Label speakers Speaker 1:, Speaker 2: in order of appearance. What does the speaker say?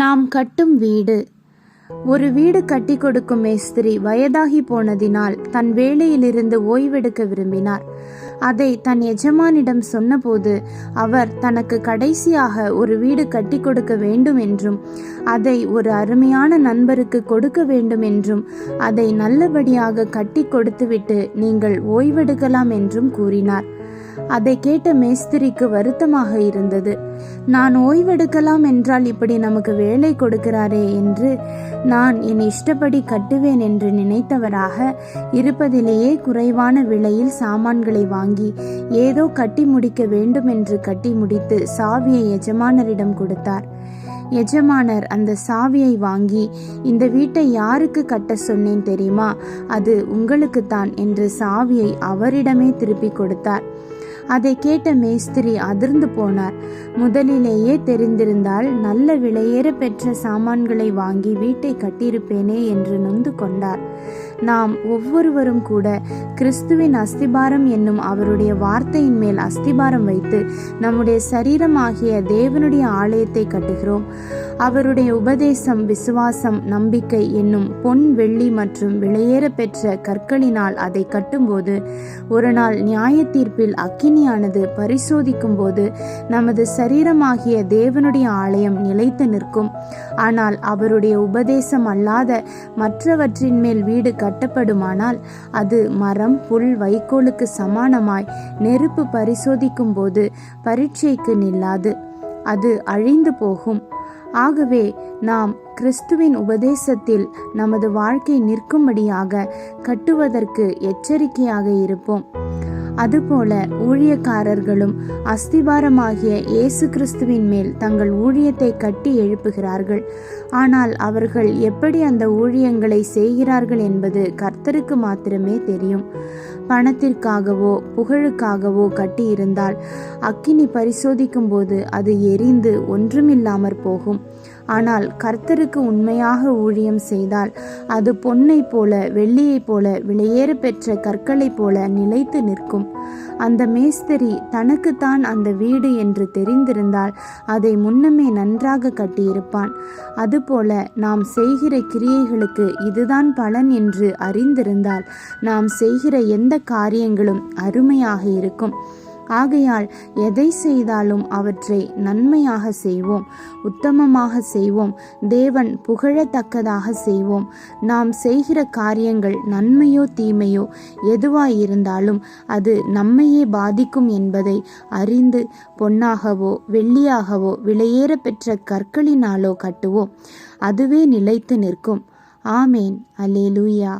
Speaker 1: நாம் கட்டும் வீடு. ஒரு வீடு கட்டி கொடுக்கும் மேஸ்திரி வயதாகி போனதினால் தன் வேலையிலிருந்து ஓய்வெடுக்க விரும்பினார். அதை தன் எஜமானிடம் சொன்னபோது அவர் தனக்கு கடைசியாக ஒரு வீடு கட்டி கொடுக்க வேண்டும் என்றும் அதை ஒரு அருமையான நண்பருக்கு கொடுக்க வேண்டும் என்றும் அதை நல்லபடியாக கட்டி கொடுத்துவிட்டு நீங்கள் ஓய்வெடுக்கலாம் என்றும் கூறினார். அதை கேட்ட மேஸ்திரிக்கு வருத்தமாக இருந்தது. நான் ஓய்வெடுக்கலாம் என்றால் இப்படி நமக்கு வேலை கொடுக்கிறாரே என்று நான் என் இஷ்டப்படி கட்டுவேன் என்று நினைத்தவராக இருப்பதிலேயே குறைவான விலையில் சாமான்களை வாங்கி ஏதோ கட்டி முடிக்க வேண்டும் என்று கட்டி முடித்து சாவியை எஜமானரிடம் கொடுத்தார். எஜமானர் அந்த சாவியை வாங்கி, இந்த வீட்டை யாருக்கு கட்ட சொன்னேன் தெரியுமா, அது உங்களுக்குத்தான் என்று சாவியை அவரிடமே திருப்பி கொடுத்தார். அதை கேட்ட மேஸ்திரி அதிர்ந்து போனார். முதலிலேயே தெரிந்திருந்தால் நல்ல விலையேற பெற்ற சாமான்களை வாங்கி வீட்டை கட்டியிருப்பேனே என்று நொந்து கொண்டார். நாம் ஒவ்வொருவரும் கூட கிறிஸ்துவின் அஸ்திபாரம் என்னும் அவருடைய வார்த்தையின் மேல் அஸ்திபாரம் வைத்து நம்முடைய சரீரமாகிய தேவனுடைய ஆலயத்தை கட்டுகிறோம். அவருடைய உபதேசம், விசுவாசம், நம்பிக்கை என்னும் பொன், வெள்ளி மற்றும் விலையேற பெற்ற கற்களினால் அதை கட்டும்போது ஒரு நாள் நியாய தீர்ப்பில் அக்கினியானது பரிசோதிக்கும் போது நமது சரீரமாகிய தேவனுடைய ஆலயம் நிலைத்து நிற்கும். ஆனால் அவருடைய உபதேசம் அல்லாத மற்றவற்றின் மேல் வீடு கட்டப்படுமானால் அது மரம், புல், வைக்கோலுக்கு சமானமாய் நெருப்பு பரிசோதிக்கும் போது பரீட்சைக்கு நில்லாது, அது அழிந்து போகும். ஆகவே நாம் கிறிஸ்துவின் உபதேசத்தில் நமது வாழ்க்கை நிற்கும்படியாக கட்டுவதற்கு எச்சரிக்கையாக இருப்போம். அதுபோல ஊழியக்காரர்களும் அஸ்திபாரமாகிய இயேசு கிறிஸ்துவின் மேல் தங்கள் ஊழியத்தை கட்டி எழுப்புகிறார்கள். ஆனால் அவர்கள் எப்படி அந்த ஊழியங்களை செய்கிறார்கள் என்பது கர்த்தருக்கு மாத்திரமே தெரியும். பணத்திற்காகவோ புகழுக்காகவோ கட்டியிருந்தால் அக்கினி பரிசோதிக்கும் போது அது எரிந்து ஒன்றுமில்லாமற் போகும். ஆனால் கர்த்தருக்கு உண்மையாக ஊழியம் செய்தால் அது பொன்னை போல, வெள்ளியை போல, விலையேற பெற்ற கற்களை போல நிலைத்து நிற்கும். அந்த மேஸ்திரி தனக்குத்தான் அந்த வீடு என்று தெரிந்திருந்தால் அதை முன்னமே நன்றாக கட்டியிருப்பான். அதுபோல நாம் செய்கிற கிரியைகளுக்கு இதுதான் பலன் என்று அறிந்திருந்தால் நாம் செய்கிற எந்த காரியங்களும் அருமையாக இருக்கும். ஆகையால் எதை செய்தாலும் அவற்றை நன்மையாக செய்வோம், உத்தமமாக செய்வோம், தேவன் புகழத்தக்கதாக செய்வோம். நாம் செய்கிற காரியங்கள் நன்மையோ தீமையோ எதுவாயிருந்தாலும் அது நம்மையே பாதிக்கும் என்பதை அறிந்து பொன்னாகவோ வெள்ளியாகவோ விலையேற பெற்ற கற்களினாலோ கட்டுவோம். அதுவே நிலைத்து நிற்கும். ஆமேன். அல்லேலூயா.